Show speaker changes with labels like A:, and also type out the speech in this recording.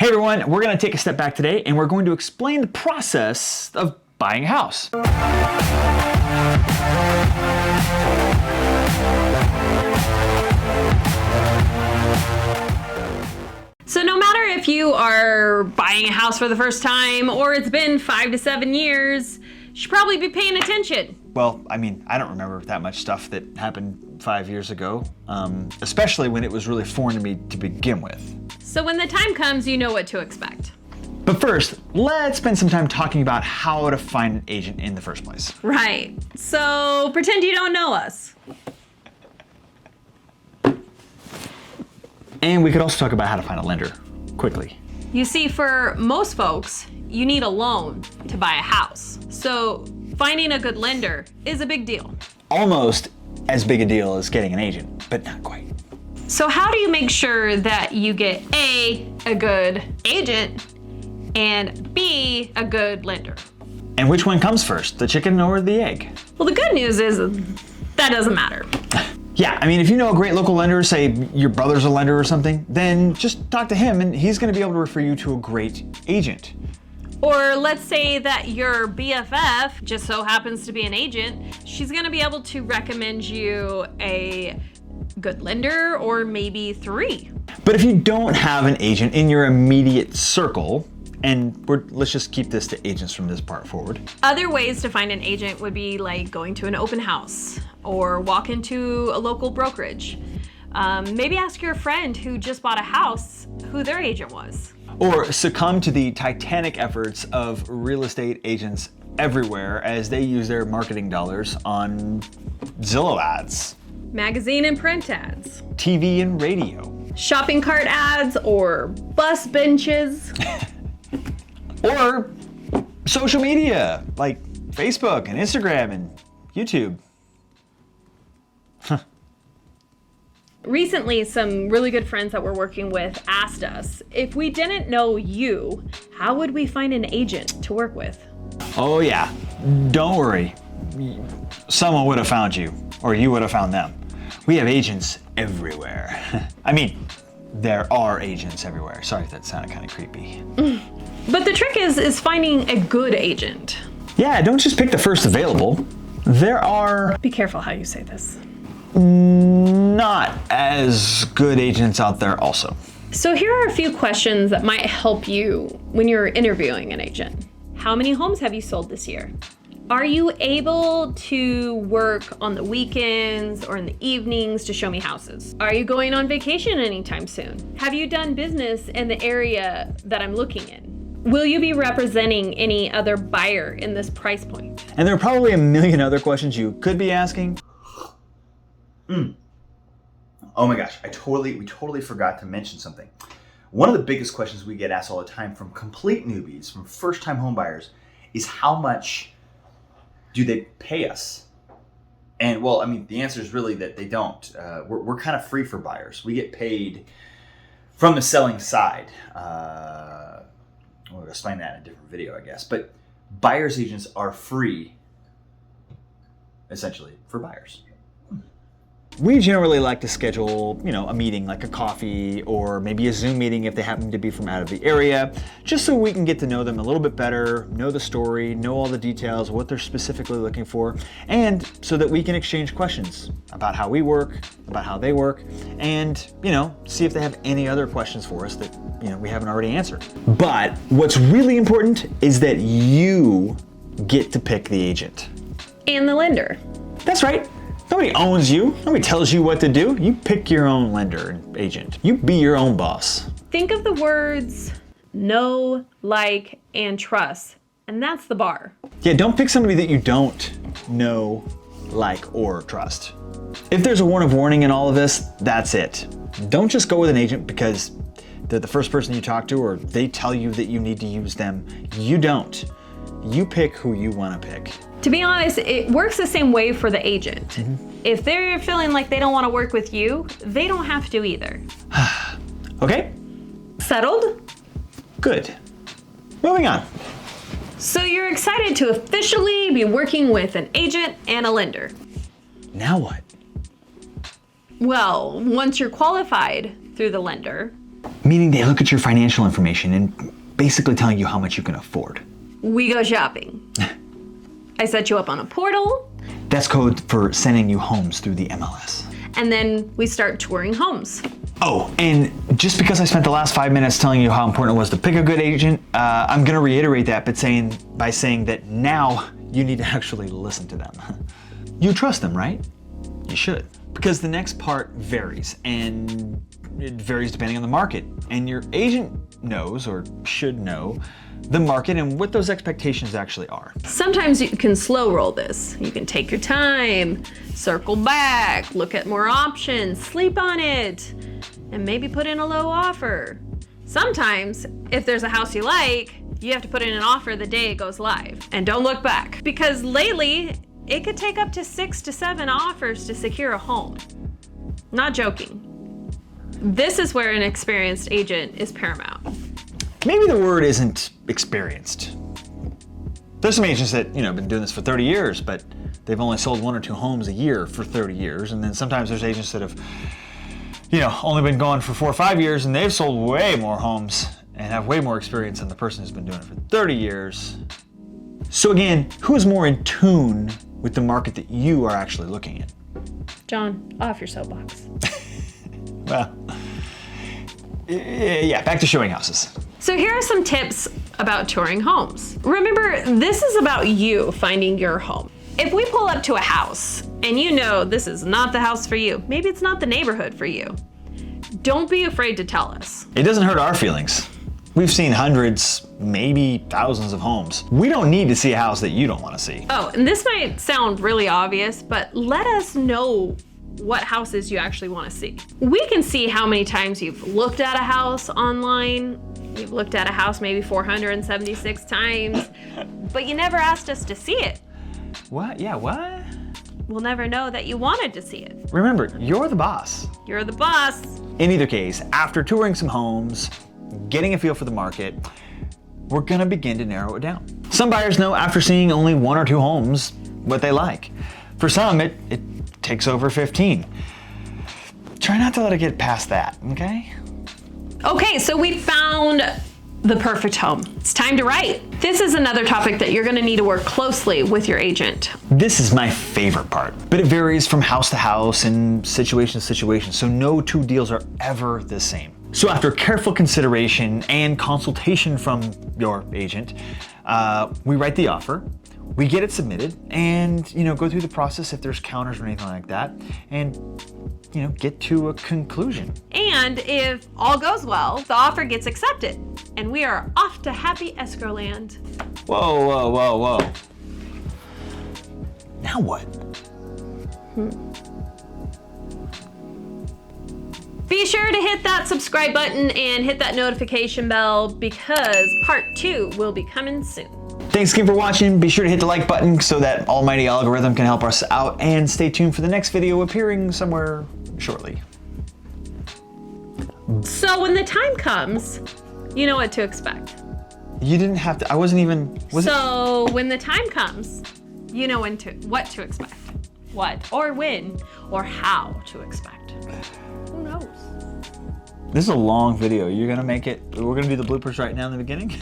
A: Hey everyone, we're going to take a step back today and we're going to explain the process of buying a house.
B: So no matter if you are buying a house for the first time or it's been 5 to 7 years, you should probably be paying attention.
A: Well, I mean, I don't remember that much stuff that happened 5 years ago, especially when it was really foreign to me to begin with.
B: So when the time comes, you know what to expect.
A: But first, let's spend some time talking about how to find an agent in the first place.
B: Right. So pretend you don't know us.
A: And we could also talk about how to find a lender quickly.
B: You see, for most folks, you need a loan to buy a house. So finding a good lender is a big deal.
A: Almost as big a deal as getting an agent, but not quite.
B: So how do you make sure that you get a good agent and B, a good lender?
A: And which one comes first, the chicken or the egg?
B: Well, the good news is that doesn't matter.
A: Yeah, I mean, if you know a great local lender, say your brother's a lender or something, then just talk to him and he's gonna be able to refer you to a great agent.
B: Or let's say that your BFF just so happens to be an agent. She's gonna be able to recommend you a good lender or maybe 3.
A: But if you don't have an agent in your immediate circle, and let's just keep this to agents from this part forward.
B: Other ways to find an agent would be like going to an open house or walk into a local brokerage. Maybe ask your friend who just bought a house who their agent was.
A: Or succumb to the titanic efforts of real estate agents everywhere as they use their marketing dollars on Zillow ads,
B: Magazine and print ads,
A: TV and radio,
B: shopping cart ads, or bus benches.
A: or social media like Facebook and Instagram and YouTube.
B: Recently, some really good friends that we're working with asked us, if we didn't know you, how would we find an agent to work with?
A: Oh yeah, don't worry. Someone would have found you, or you would have found them. We have agents everywhere. I mean, there are agents everywhere. Sorry if that sounded kind of creepy.
B: But the trick is finding a good agent.
A: Yeah, don't just pick the first available. There are
B: Be careful how you say this.
A: not as good agents out there also.
B: So here are a few questions that might help you when you're interviewing an agent. How many homes have you sold this year? Are you able to work on the weekends or in the evenings to show me houses? Are you going on vacation anytime soon? Have you done business in the area that I'm looking in? Will you be representing any other buyer in this price point?
A: And there are probably a million other questions you could be asking. Oh my gosh, we totally forgot to mention something. One of the biggest questions we get asked all the time from complete newbies, from first-time home buyers, is how much do they pay us? And well, I mean, the answer is really that they don't. We're kind of free for buyers. We get paid from the selling side. We'll explain that in a different video, I guess. But buyer's agents are free, essentially, for buyers. We generally like to schedule, a meeting like a coffee or maybe a Zoom meeting if they happen to be from out of the area, just so we can get to know them a little bit better, know the story, know all the details, what they're specifically looking for, and so that we can exchange questions about how we work, about how they work, and, see if they have any other questions for us that, we haven't already answered. But what's really important is that you get to pick the agent.
B: And the lender.
A: That's right. Nobody owns you. Nobody tells you what to do. You pick your own lender and agent. You be your own boss.
B: Think of the words know, like, and trust, and that's the bar.
A: Yeah, don't pick somebody that you don't know, like, or trust. If there's a word of warning in all of this, that's it. Don't just go with an agent because they're the first person you talk to or they tell you that you need to use them. You don't. You pick who you want to pick.
B: To be honest, it works the same way for the agent. Mm-hmm. If they're feeling like they don't want to work with you, they don't have to either.
A: Okay?
B: Settled?
A: Good. Moving on.
B: So you're excited to officially be working with an agent and a lender.
A: Now what?
B: Well, once you're qualified through the lender,
A: Meaning they look at your financial information and basically telling you how much you can afford.
B: We go shopping. I set you up on a portal.
A: That's code for sending you homes through the MLS.
B: And then we start touring homes.
A: Oh, and just because I spent the last 5 minutes telling you how important it was to pick a good agent, I'm gonna reiterate that by saying that now you need to actually listen to them. You trust them, right? You should. Because the next part varies, and it varies depending on the market. And your agent knows, or should know, the market and what those expectations actually are.
B: Sometimes you can slow roll this. You can take your time, circle back, look at more options, sleep on it, and maybe put in a low offer. Sometimes, if there's a house you like, you have to put in an offer the day it goes live. And don't look back, because lately, it could take up to 6 to 7 offers to secure a home. Not joking. This is where an experienced agent is paramount.
A: Maybe the word isn't experienced. There's some agents that, have been doing this for 30 years, but they've only sold 1 or 2 homes a year for 30 years. And then sometimes there's agents that have, only been going for 4 or 5 years, and they've sold way more homes and have way more experience than the person who's been doing it for 30 years. So again, who is more in tune with the market that you are actually looking at?
B: John, off your soapbox.
A: Well, yeah, back to showing houses.
B: So here are some tips about touring homes. Remember, this is about you finding your home. If we pull up to a house and you know this is not the house for you, maybe it's not the neighborhood for you, don't be afraid to tell us.
A: It doesn't hurt our feelings. We've seen hundreds, maybe thousands of homes. We don't need to see a house that you don't want to see.
B: Oh, and this might sound really obvious, but let us know what houses you actually want to see. We can see how many times you've looked at a house online. You've looked at a house maybe 476 times, but you never asked us to see it.
A: What? Yeah, what?
B: We'll never know that you wanted to see it.
A: Remember, you're the boss.
B: You're the boss.
A: In either case, after touring some homes, getting a feel for the market, we're gonna begin to narrow it down. Some buyers know after seeing only 1 or 2 homes what they like. For some, it takes over 15. Try not to let it get past that, okay?
B: Okay, so we found the perfect home. It's time to write. This is another topic that you're gonna need to work closely with your agent.
A: This is my favorite part, but it varies from house to house and situation to situation, so no 2 deals are ever the same. So after careful consideration and consultation from your agent, we write the offer, we get it submitted, and go through the process if there's counters or anything like that, and get to a conclusion.
B: And if all goes well, the offer gets accepted, and we are off to happy escrow land.
A: Whoa, whoa, whoa, whoa. Now what?
B: Be sure to hit that subscribe button and hit that notification bell because part 2 will be coming soon.
A: Thanks again for watching. Be sure to hit the like button so that almighty algorithm can help us out, and stay tuned for the next video appearing somewhere shortly.
B: So when the time comes, you know what to expect.
A: You didn't have to, I wasn't even,
B: when the time comes, you know what to expect. What, or when, or how to expect. Who knows?
A: This is a long video. You're gonna make it, we're gonna do the bloopers right now in the beginning?